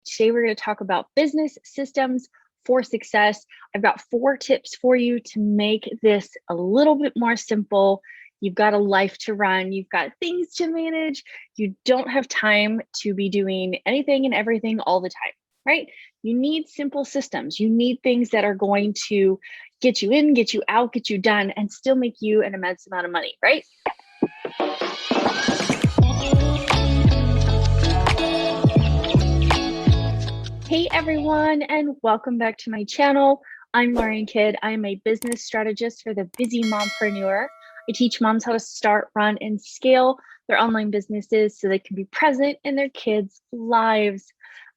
Today, we're going to talk about business systems for success. I've got 4 tips for you to make this a little bit more simple. You've got a life to run, you've got things to manage. You don't have time to be doing anything and everything all the time, right? You need simple systems. You need things that are going to get you in, get you out, get you done, and still make you an immense amount of money, right? Hey everyone, and welcome back to my channel. I'm Lauren Kidd. I'm a business strategist for the busy mompreneur. I teach moms how to start, run, and scale their online businesses so they can be present in their kids' lives.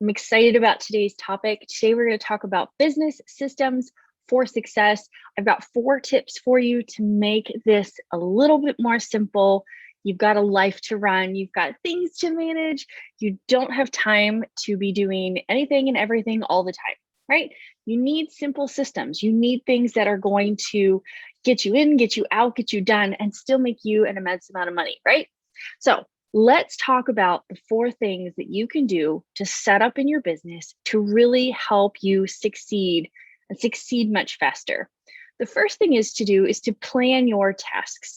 I'm excited about today's topic. Today, we're going to talk about business systems for success. I've got 4 tips for you to make this a little bit more simple. You've got a life to run, you've got things to manage. You don't have time to be doing anything and everything all the time, right? You need simple systems. You need things that are going to get you in, get you out, get you done, and still make you an immense amount of money, right? So let's talk about the 4 things that you can do to set up in your business to really help you succeed and succeed much faster. The first thing is to plan your tasks.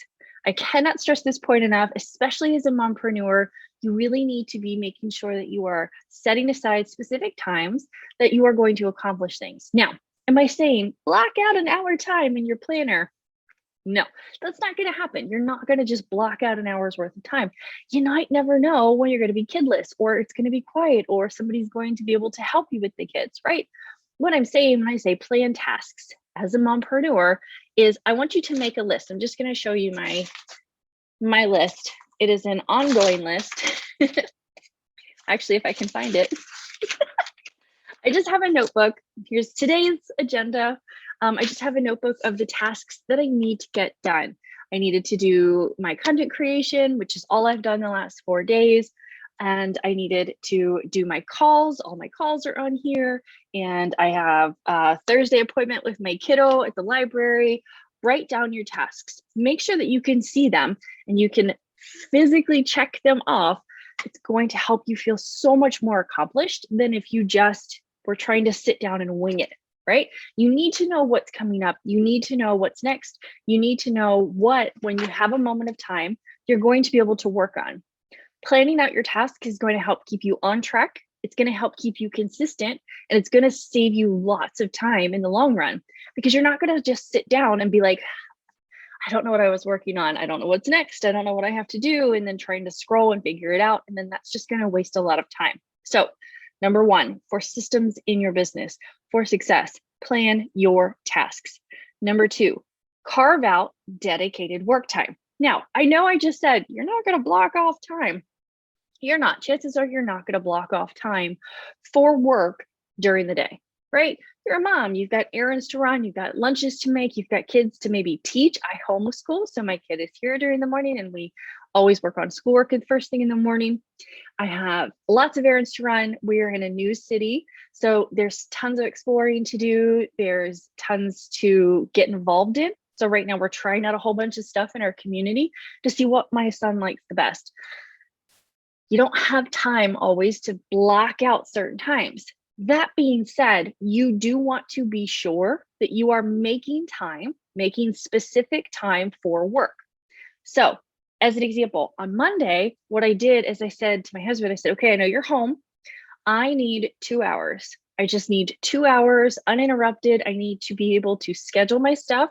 I cannot stress this point enough, especially as a mompreneur. You really need to be making sure that you are setting aside specific times that you are going to accomplish things. Now, am I saying block out an hour time in your planner? No, that's not going to happen. You're not going to just block out an hour's worth of time. You might never know when you're going to be kidless, or it's going to be quiet, or somebody's going to be able to help you with the kids, right? What I'm saying when I say plan tasks as a mompreneur is I want you to make a list. I'm just going to show you my list. It is an ongoing list. Actually, if I can find it. I just have a notebook. Here's today's agenda. I just have a notebook of the tasks that I need to get done. I needed to do my content creation, which is all I've done the last 4 days. And I needed to do my calls. All my calls are on here. And I have a Thursday appointment with my kiddo at the library. Write down your tasks. Make sure that you can see them and you can physically check them off. It's going to help you feel so much more accomplished than if you just were trying to sit down and wing it, right? You need to know what's coming up. You need to know what's next. You need to know what, when you have a moment of time, you're going to be able to work on. Planning out your task is going to help keep you on track. It's going to help keep you consistent, and it's going to save you lots of time in the long run, because you're not going to just sit down and be like, I don't know what I was working on. I don't know what's next. I don't know what I have to do. And then trying to scroll and figure it out. And then that's just going to waste a lot of time. So number 1, for systems in your business, for success, plan your tasks. Number 2, carve out dedicated work time. Now, I know I just said you're not going to block off time. You're not. Chances are you're not going to block off time for work during the day, right? You're a mom. You've got errands to run. You've got lunches to make. You've got kids to maybe teach. I homeschool, so my kid is here during the morning, and we always work on schoolwork the first thing in the morning. I have lots of errands to run. We're in a new city, so there's tons of exploring to do. There's tons to get involved in. So right now we're trying out a whole bunch of stuff in our community to see what my son likes the best. You don't have time always to block out certain times. That being said, you do want to be sure that you are making time, making specific time for work. So as an example, on Monday, what I did is I said to my husband, I said, okay, I know you're home. I need 2 hours. I just need 2 hours uninterrupted. I need to be able to schedule my stuff.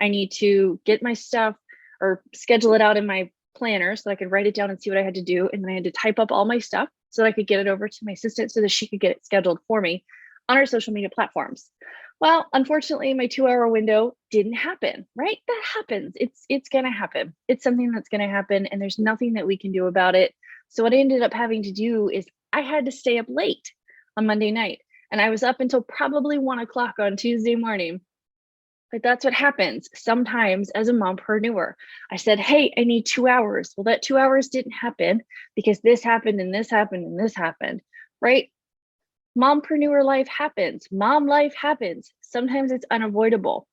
I need to get my stuff or schedule it out in my planner so I could write it down and see what I had to do. And then I had to type up all my stuff so that I could get it over to my assistant so that she could get it scheduled for me on our social media platforms. Well, unfortunately, my 2-hour window didn't happen, right? That happens. It's going to happen. It's something that's going to happen, and there's nothing that we can do about it. So what I ended up having to do is I had to stay up late on Monday night, and I was up until probably 1 o'clock on Tuesday morning. But that's what happens sometimes as a mompreneur. I said, hey, I need 2 hours. Well, that 2 hours didn't happen because this happened and this happened and this happened, right? Mompreneur life happens. Mom life happens. Sometimes it's unavoidable.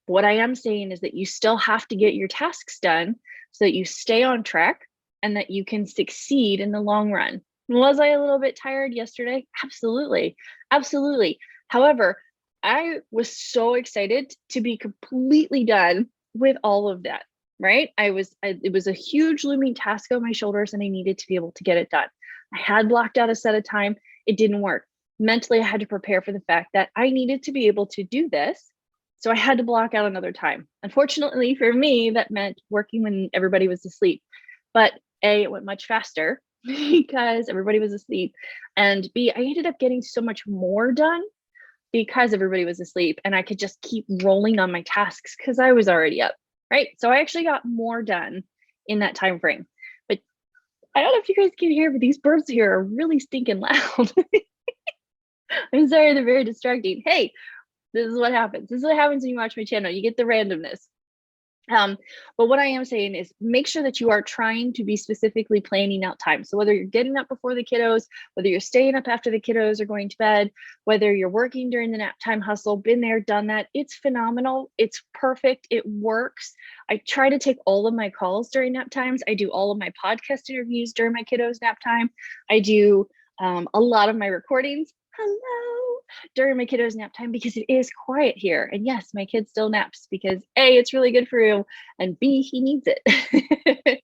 What I am saying is that you still have to get your tasks done so that you stay on track and that you can succeed in the long run. Was I a little bit tired yesterday? Absolutely. Absolutely. However, I was so excited to be completely done with all of that, right? It was a huge looming task on my shoulders and I needed to be able to get it done. I had blocked out a set of time. It didn't work. Mentally, I had to prepare for the fact that I needed to be able to do this. So I had to block out another time. Unfortunately for me, that meant working when everybody was asleep. But A, it went much faster because everybody was asleep. And B, I ended up getting so much more done because everybody was asleep and I could just keep rolling on my tasks because I was already up, right? So I actually got more done in that time frame. But I don't know if you guys can hear, but these birds here are really stinking loud. I'm sorry, they're very distracting. Hey, this is what happens. This is what happens when you watch my channel. You get the randomness. But what I am saying is make sure that you are trying to be specifically planning out time. So whether you're getting up before the kiddos, whether you're staying up after the kiddos are going to bed, whether you're working during the nap time hustle, been there, done that, it's phenomenal. It's perfect. It works. I try to take all of my calls during nap times. I do all of my podcast interviews during my kiddos nap time. I do a lot of my recordings. Hello, during my kiddos nap time because it is quiet here. And yes, my kid still naps because A, it's really good for you, and B, he needs it. It's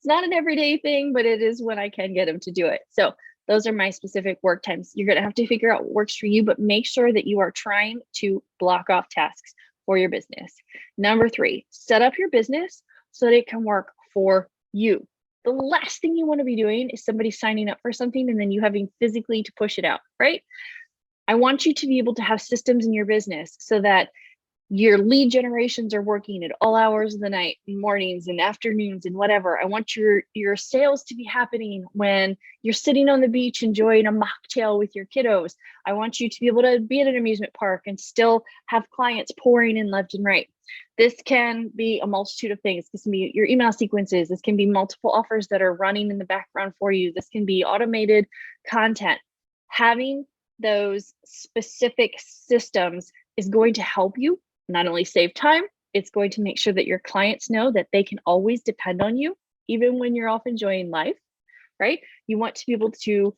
not an everyday thing, but it is when I can get him to do it. So those are my specific work times. You're gonna have to figure out what works for you, but make sure that you are trying to block off tasks for your business. Number 3, set up your business so that it can work for you. The last thing you want to be doing is somebody signing up for something and then you having physically to push it out, right? I want you to be able to have systems in your business so that your lead generations are working at all hours of the night, mornings and afternoons and whatever. I want your sales to be happening when you're sitting on the beach enjoying a mocktail with your kiddos. I want you to be able to be at an amusement park and still have clients pouring in left and right. This can be a multitude of things. This can be your email sequences. This can be multiple offers that are running in the background for you. This can be automated content. Having those specific systems is going to help you not only save time, it's going to make sure that your clients know that they can always depend on you, even when you're off enjoying life, right? You want to be able to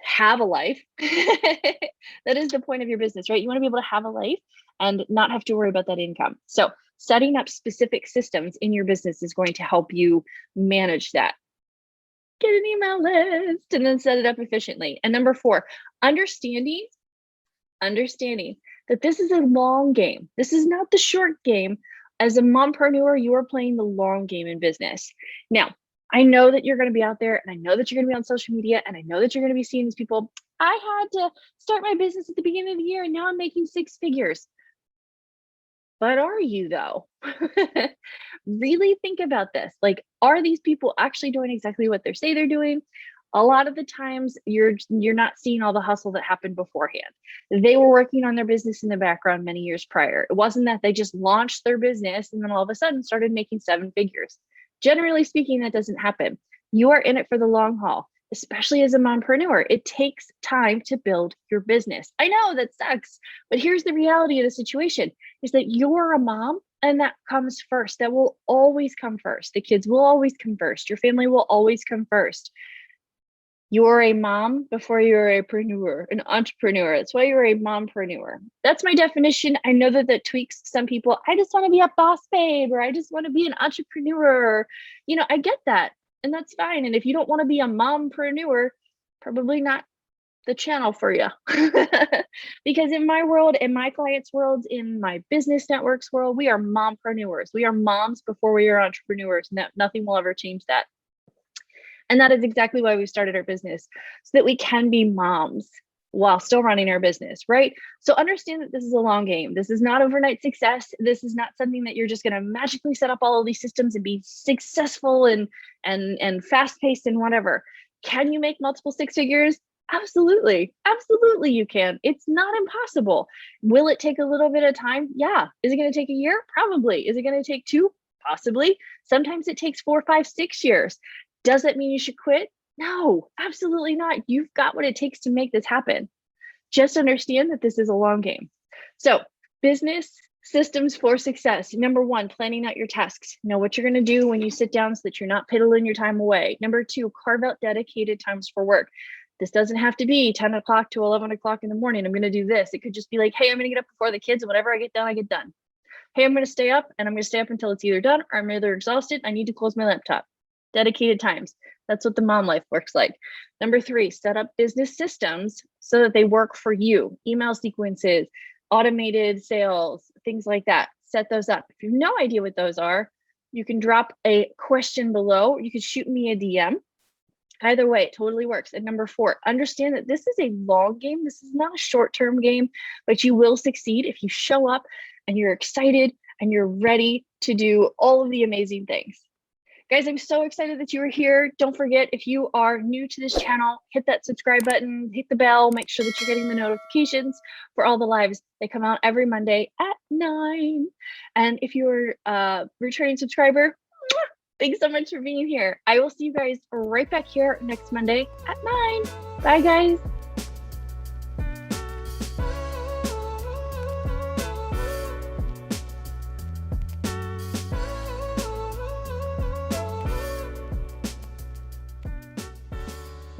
have a life. That is the point of your business, right? You want to be able to have a life and not have to worry about that income. So setting up specific systems in your business is going to help you manage that. Get an email list and then set it up efficiently. And number 4, understanding that this is a long game. This is not the short game. As a mompreneur, you are playing the long game in business. Now, I know that you're going to be out there and I know that you're going to be on social media and I know that you're going to be seeing these people. I had to start my business at the beginning of the year and now I'm making 6 figures. But are you though? Really think about this. Like, are these people actually doing exactly what they say they're doing? A lot of the times you're not seeing all the hustle that happened beforehand. They were working on their business in the background many years prior. It wasn't that they just launched their business and then all of a sudden started making 7 figures. Generally speaking, that doesn't happen. You are in it for the long haul, especially as a mompreneur. It takes time to build your business. I know that sucks, but here's the reality of the situation is that you're a mom and that comes first. That will always come first. The kids will always come first. Your family will always come first. You're a mom before you're a preneur, an entrepreneur. That's why you're a mompreneur. That's my definition. I know that that tweaks some people. I just want to be a boss babe, or I just want to be an entrepreneur. You know, I get that, and that's fine. And if you don't want to be a mompreneur, probably not the channel for you. Because in my world, in my clients' worlds, in my business networks world, we are mompreneurs. We are moms before we are entrepreneurs, and that nothing will ever change that. And that is exactly why we started our business, so that we can be moms while still running our business, right? So understand that this is a long game. This is not overnight success. This is not something that you're just going to magically set up all of these systems and be successful and fast-paced and whatever. Can you make multiple 6 figures? Absolutely. Absolutely you can. It's not impossible. Will it take a little bit of time? Yeah. Is it going to take a year? Probably. Is it going to take 2? Possibly. Sometimes it takes 4, 5, 6 years. Does that mean you should quit? No, absolutely not. You've got what it takes to make this happen. Just understand that this is a long game. So business Systems for success. Number 1, planning out your tasks. Know what you're going to do when you sit down so that you're not piddling your time away. Number 2, carve out dedicated times for work. This doesn't have to be 10 o'clock to 11 o'clock in the morning. I'm going to do this. It could just be like, hey, I'm going to get up before the kids, and whatever I get done, I get done. Hey, I'm going to stay up, and I'm going to stay up until it's either done or I'm either exhausted. I need to close my laptop. Dedicated times. That's what the mom life works like. Number 3, set up business systems so that they work for you. Email sequences, automated sales, things like that. Set those up. If you have no idea what those are, you can drop a question below. You can shoot me a DM. Either way, it totally works. And number 4, understand that this is a long game. This is not a short-term game, but you will succeed if you show up and you're excited and you're ready to do all of the amazing things. Guys, I'm so excited that you are here. Don't forget, if you are new to this channel, hit that subscribe button, hit the bell, make sure that you're getting the notifications for all the lives. They come out every Monday at 9. And if you're a returning subscriber, thanks so much for being here. I will see you guys right back here next Monday at 9. Bye, guys.